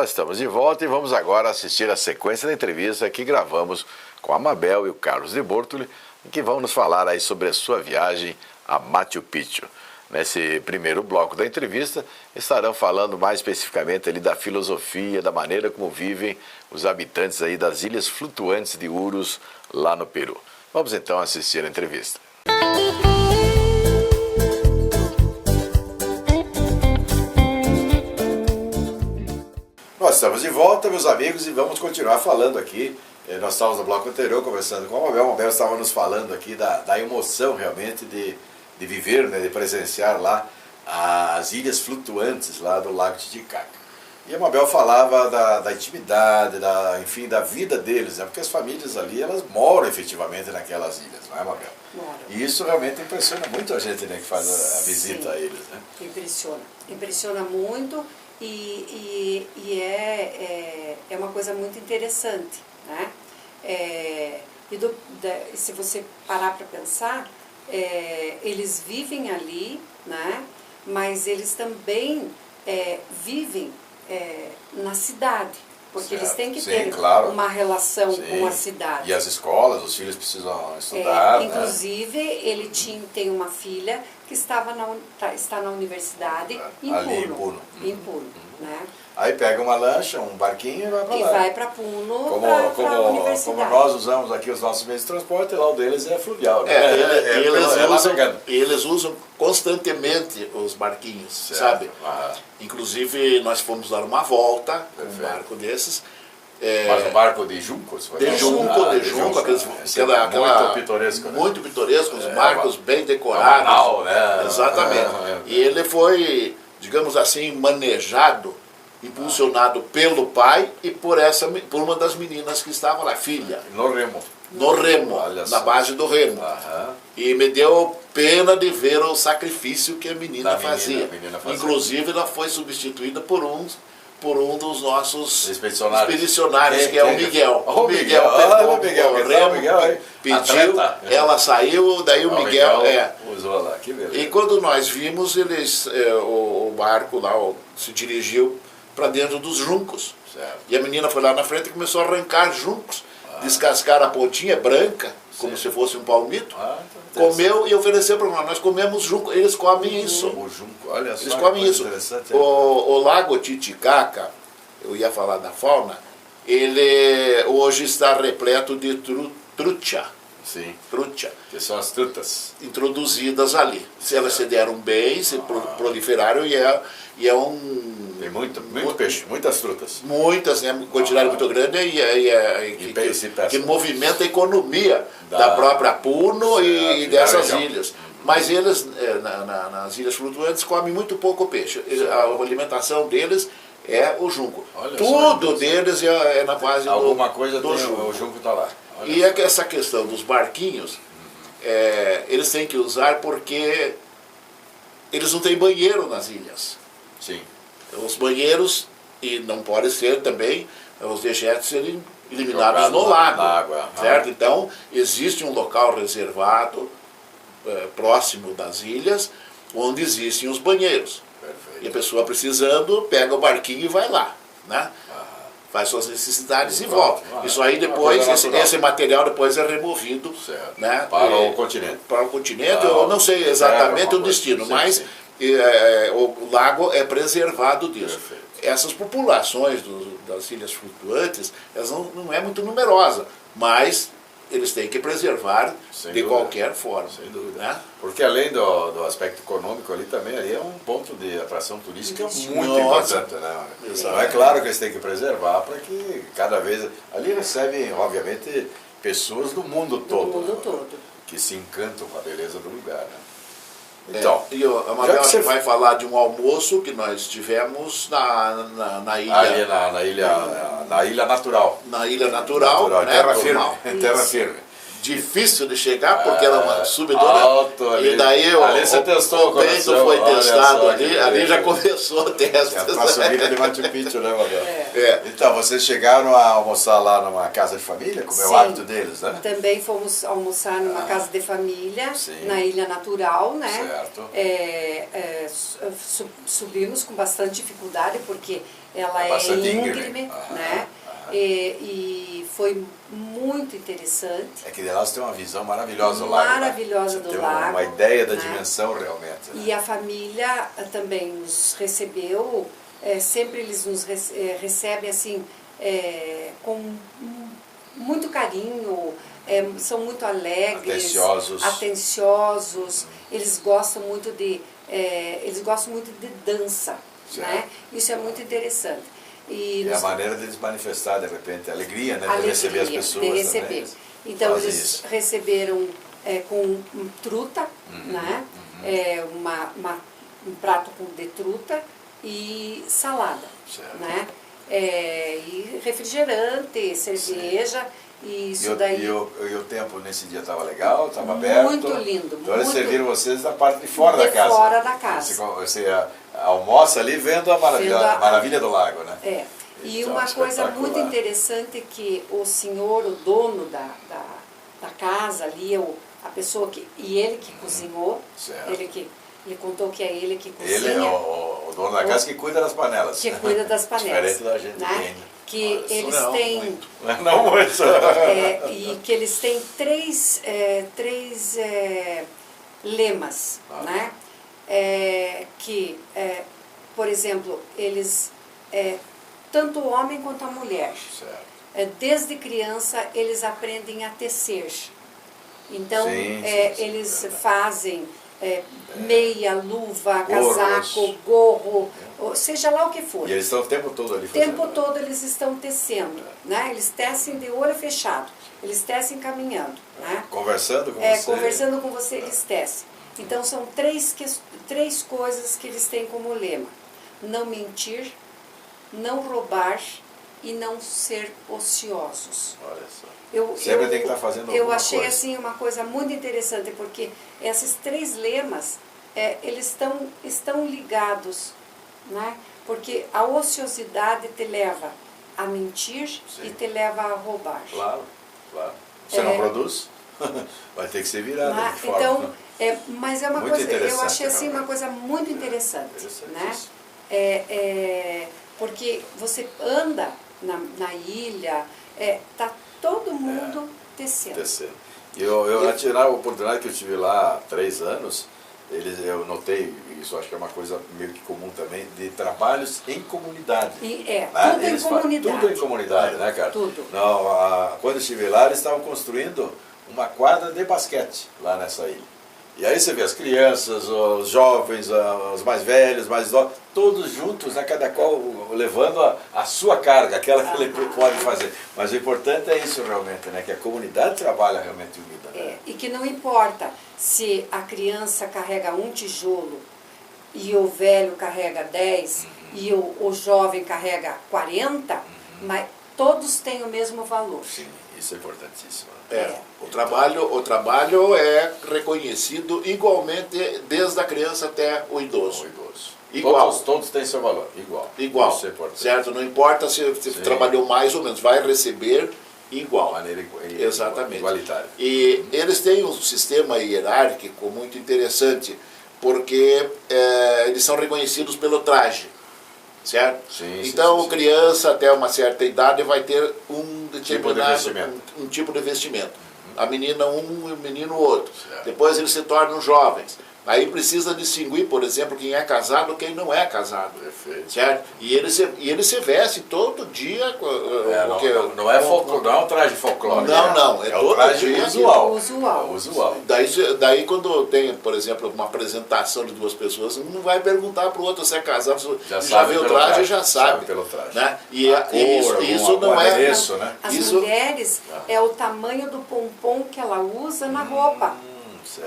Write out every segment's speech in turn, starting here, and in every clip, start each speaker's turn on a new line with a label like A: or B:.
A: Nós estamos de volta e vamos agora assistir a sequência da entrevista que gravamos com a Mabel e o Carlos de Bortoli, que vão nos falar aí sobre a sua viagem a Machu Picchu. Nesse primeiro bloco da entrevista, estarão falando mais especificamente ali da filosofia, da maneira como vivem os habitantes aí das ilhas flutuantes de Urus, lá no Peru. Vamos então assistir a entrevista. Nós estamos de volta, meus amigos, e vamos continuar falando aqui. Nós estávamos no bloco anterior conversando com a Mabel estava nos falando aqui da emoção realmente de viver, né, de presenciar lá as ilhas flutuantes lá do Lago Titicaca. E a Mabel falava da intimidade, enfim, da vida deles, né, porque as famílias ali, elas moram efetivamente naquelas ilhas, não é, Mabel?
B: Moram.
A: E isso realmente impressiona muito a gente, né, que faz a visita a eles, né?
B: Impressiona muito. E é uma coisa muito interessante, né? Se você parar para pensar, eles vivem ali, né? Mas eles também vivem na cidade, porque
A: certo.
B: eles têm que
A: Sim,
B: ter
A: claro.
B: uma relação
A: Sim.
B: com a cidade.
A: E as escolas, os filhos precisam estudar,
B: inclusive,
A: né?
B: ele tem uma filha que está na universidade em Puno. Em Puno, né?
A: Aí pega uma lancha, um barquinho e vai para lá.
B: E vai para Puno, para a universidade.
A: Como nós usamos aqui os nossos meios de transporte, lá o deles é fluvial. Né?
C: Eles usam constantemente os barquinhos, certo. Sabe? Inclusive, nós fomos dar uma volta com um barco desses.
A: Mas um barco de juncos?
C: De junco,
A: muito pitoresco.
C: Né? Muito pitoresco, os barcos bem decorados.
A: Banal, né?
C: Exatamente. E ele foi, digamos assim, manejado, impulsionado pelo pai e por uma das meninas que estava lá, filha.
A: No remo,
C: na base do remo. E me deu pena de ver o sacrifício que a menina fazia. Inclusive, ela foi substituída por um dos nossos expedicionários, que é o Miguel. O Miguel pegou o remo, pediu, ela saiu, daí o Miguel
A: usou lá, que beleza.
C: E quando nós vimos, o barco lá se dirigiu para dentro dos juncos.
A: Certo.
C: E a menina foi lá na frente e começou a arrancar juncos, descascar a pontinha branca, como se fosse um palmito, comeu e ofereceu para nós. Nós comemos junco, eles comem isso.
A: O junco, olha só,
C: eles comem isso. O Lago Titicaca, eu ia falar da fauna, ele hoje está repleto de trucha.
A: Sim.
C: Trucha.
A: Que são as trutas.
C: Introduzidas ali. Se elas se deram bem, se proliferaram e é um...
A: Tem muito peixe, muitas frutas.
C: Muitas, né? Quantidade muito grande que movimenta a economia da própria Puno e dessas ilhas. Mas eles, nas ilhas flutuantes, comem muito pouco peixe. A alimentação deles é o junco.
A: Olha
C: tudo deles é na base
A: alguma coisa
C: do
A: junco. O junco está lá. Olha
C: e essa questão dos barquinhos, eles têm que usar porque eles não têm banheiro nas ilhas.
A: Sim.
C: Os banheiros, e não pode ser também os dejetos serem eliminados no lago,
A: na água.
C: certo? Então, existe um local reservado, próximo das ilhas, onde existem os banheiros.
A: Perfeito.
C: E a pessoa precisando, pega o barquinho e vai lá, né? Faz suas necessidades e volta. Isso aí depois, esse material depois é removido, né?
A: Para o continente.
C: Para o continente, eu não sei exatamente o destino, mas... o lago é preservado disso.
A: Perfeito.
C: Essas populações das ilhas flutuantes, elas não é muito numerosa, mas eles têm que preservar de qualquer forma.
A: Sem dúvida.
C: Né?
A: Porque além do aspecto econômico ali também, ali é um ponto de atração turística muito importante. Né? Então é claro que eles têm que preservar para que cada vez... Ali recebem, obviamente, pessoas do mundo todo. Que se encantam com a beleza do lugar, né? Então,
C: a Mabel vai falar de um almoço que nós tivemos na ilha.
A: Ali na ilha natural.
C: Na ilha natural, né?
A: Terra firme.
C: difícil de chegar, porque era uma subidona.
A: Alto ali.
C: E daí
A: ali você testou
C: o peito foi testado ali já começou o teste.
A: A subida de Machu Picchu, né,
C: Mabel?
A: Então, vocês chegaram a almoçar lá numa casa de família, como é o hábito deles, né?
B: Também fomos almoçar numa casa de família, na Ilha Natural, né?
A: Certo.
B: Subimos com bastante dificuldade, porque ela é íngreme, né? E foi muito interessante.
A: É que de lá você tem uma visão maravilhosa do lago.
B: Maravilhosa do lago.
A: Tem uma ideia da dimensão realmente.
B: Né? E a família também nos recebeu, sempre eles nos recebem assim, com muito carinho, são muito alegres, atenciosos, eles gostam muito de dança, né? Isso é muito interessante. E
A: a maneira deles manifestar, de repente, a alegria, né? De receber as pessoas.
B: De receber.
A: Também.
B: Então, eles receberam com truta, né? Um prato de truta e salada, né? E refrigerante, cerveja. E isso daí.
A: E o tempo nesse dia estava legal? Estava aberto?
B: Muito lindo.
A: Então eles serviram vocês na parte de fora da casa.
B: Fora da casa.
A: Você almoça ali vendo a maravilha do lago, né?
B: E então, uma coisa muito interessante é que o senhor, o dono da casa ali, a pessoa ele que cozinhou, ele contou que é ele que cozinha.
A: Ele é o dono da casa que cuida das panelas.
B: Que cuida das panelas.
A: Diferente da gente,
B: né? Que eles têm...
A: Não muito.
B: E que eles têm três lemas, né? Por exemplo, eles, tanto o homem quanto a mulher, desde criança eles aprendem a tecer. Então, eles fazem meia, luva, casaco, gorro, seja lá o que for.
A: E eles estão o tempo todo ali fazendo.
B: O tempo todo eles estão tecendo, né? Eles tecem de olho fechado, eles tecem caminhando, né?
A: Conversando com você.
B: Conversando com você, eles tecem. Então, são três coisas que eles têm como lema: não mentir, não roubar e não ser ociosos.
A: Olha só. Sempre tem que estar fazendo alguma coisa.
B: Eu achei assim uma coisa muito interessante, porque esses três lemas, eles estão ligados, né? Porque a ociosidade te leva a mentir e te leva a roubar.
A: Claro. Você não produz? Vai ter que ser virado de forma.
B: Então, mas é uma coisa, eu achei assim uma coisa muito interessante, né? Porque você anda na ilha, tá todo mundo tecendo.
A: Na oportunidade que eu tive lá há 3 anos, eu notei, isso acho que é uma coisa meio que comum também, de trabalhos em comunidade.
B: Tudo em comunidade.
A: Tudo em comunidade, né, cara?
B: Tudo.
A: Quando eu estive lá, eles estavam construindo uma quadra de basquete lá nessa ilha. E aí você vê as crianças, os jovens, os mais velhos, mais idosos, todos juntos, né, cada qual levando a sua carga, aquela que ele pode fazer. Mas o importante é isso realmente, né, que a comunidade trabalha realmente unida. Né?
B: E que não importa se a criança carrega um tijolo e o velho carrega 10 e o jovem carrega 40, mas todos têm o mesmo valor.
A: Sim, isso é importantíssimo.
C: O trabalho é reconhecido igualmente desde a criança até o idoso. Igual.
A: Todos têm seu valor, igual. Isso é importante.
C: Certo? Não importa se trabalhou mais ou menos, vai receber igual.
A: De maneira
C: exatamente.
A: Igualitária.
C: E eles têm um sistema hierárquico muito interessante, porque eles são reconhecidos pelo traje. Certo? Então, criança até uma certa idade vai ter um tipo de vestimento. A menina um e o menino outro. Depois eles se tornam jovens. Aí precisa distinguir, por exemplo, quem é casado e quem não é casado.
A: Perfeito.
C: Certo? E eles se vestem todo dia.
A: Não é um traje folclórico.
C: Não. É todo
A: traje
C: dia.
A: Usual.
C: Daí quando tem, por exemplo, uma apresentação de 2 pessoas, não vai perguntar para o outro se é casado. Já vê o traje e já sabe.
A: Pelo traje.
C: Né? Isso não é...
A: né?
B: As mulheres, é o tamanho do pompom que ela usa na roupa.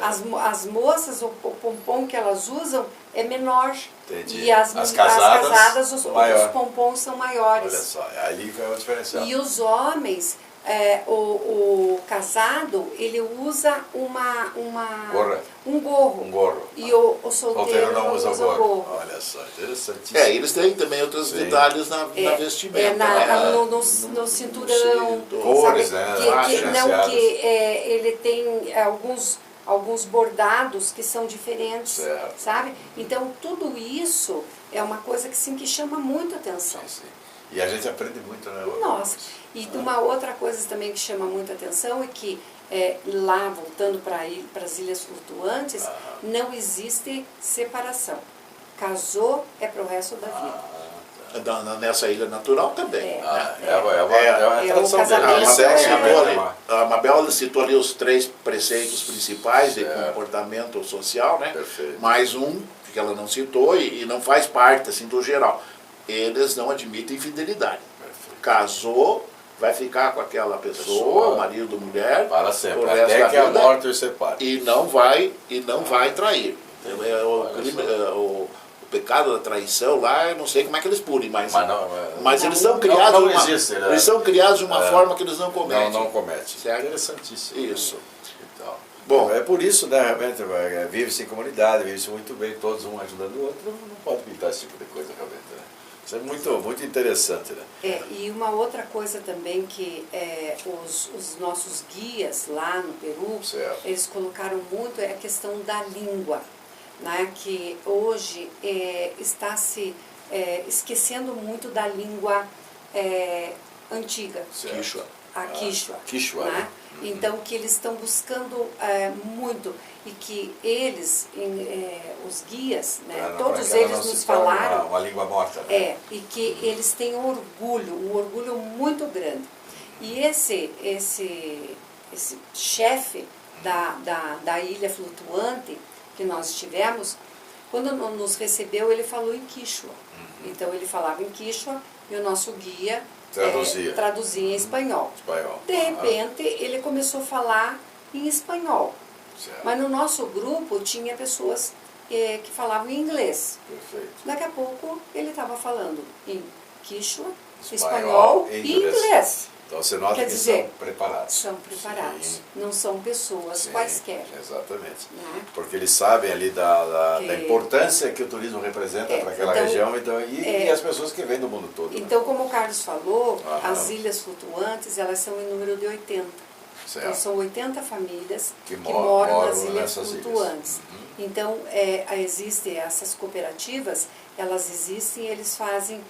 B: As moças, o pompom que elas usam é menor.
A: Entendi.
B: E as casadas os pompons são maiores.
A: Olha só, ali foi a diferença.
B: E os homens, o casado, ele usa um gorro.
A: Um gorro.
B: E o solteiro não usa o gorro.
A: Olha só, interessantíssimo.
C: Eles têm também outros detalhes na vestimenta.
B: No cinturão.
A: Cores,
B: sabe? Ele tem alguns bordados que são diferentes,
A: certo.
B: Sabe? Então, tudo isso é uma coisa que chama muito atenção.
A: Sim. E a gente aprende muito, né?
B: Nossa. E uma outra coisa também que chama muita atenção é que lá, voltando para as Ilhas Flutuantes, não existe separação. Casou é para o resto da vida.
C: Nessa ilha natural também.
A: É uma tradição.
C: A Mabel citou ali os 3 preceitos principais de comportamento social, né?
A: Perfeito.
C: Mais um que ela não citou e não faz parte assim, do geral. Eles não admitem infidelidade.
A: Perfeito.
C: Casou, vai ficar com aquela pessoa, marido, mulher,
A: para sempre, até que a morte os separe.
C: E não vai trair. O pecado da traição lá, eu não sei como é que eles punem, mas eles são criados eles são criados de uma forma que eles não cometem.
A: Não cometem.
C: Certo?
A: Interessantíssimo.
C: Isso.
A: Então,
C: bom,
A: é por isso, né, realmente, vive-se em comunidade, vive-se muito bem, todos um ajudando o outro, não pode pintar esse tipo de coisa realmente, né? Isso é muito interessante, né?
B: E uma outra coisa também que os nossos guias lá no Peru, eles colocaram muito é a questão da língua, né? Que hoje está se esquecendo muito da língua antiga.
C: Quichua.
B: A Quichua. Né? Então, que eles estão buscando muito e que eles, os guias, né, todos eles nos falaram
A: uma língua morta, né?
B: E que eles têm um orgulho muito grande. E esse chefe da ilha flutuante que nós estivemos, quando nos recebeu, ele falou em Quichua. Então, ele falava em Quichua e o nosso guia traduzia em espanhol. De repente, ele começou a falar em espanhol.
A: Certo.
B: Mas no nosso grupo tinha pessoas que falavam em inglês.
A: Perfeito.
B: Daqui a pouco ele estava falando em Quichua, espanhol e inglês.
A: Então você nota que são preparados.
B: São preparados. Não são pessoas quaisquer.
A: Exatamente.
B: Né?
A: Porque eles sabem ali da importância que o turismo representa para aquela região e as pessoas que vêm do mundo todo.
B: Então, como o Carlos falou, as Ilhas Flutuantes, elas são em número de 80.
A: Certo.
B: Então, são 80 famílias que moram nas Ilhas Flutuantes. Então, existem essas cooperativas, elas existem e eles fazem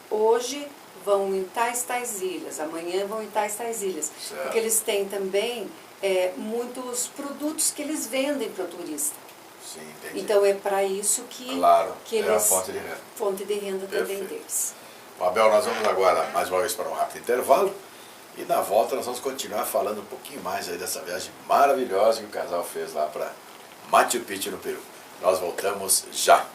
B: hoje vão em tais ilhas, amanhã vão em tais ilhas.
A: Certo.
B: Porque eles têm também muitos produtos que eles vendem para o turista.
A: Sim, entendi.
B: Então, é para isso que eles...
A: a fonte de renda.
B: Fonte de renda também deles.
A: Abel, nós vamos agora mais uma vez para um rápido intervalo e na volta nós vamos continuar falando um pouquinho mais aí dessa viagem maravilhosa que o casal fez lá para Machu Picchu no Peru. Nós voltamos já.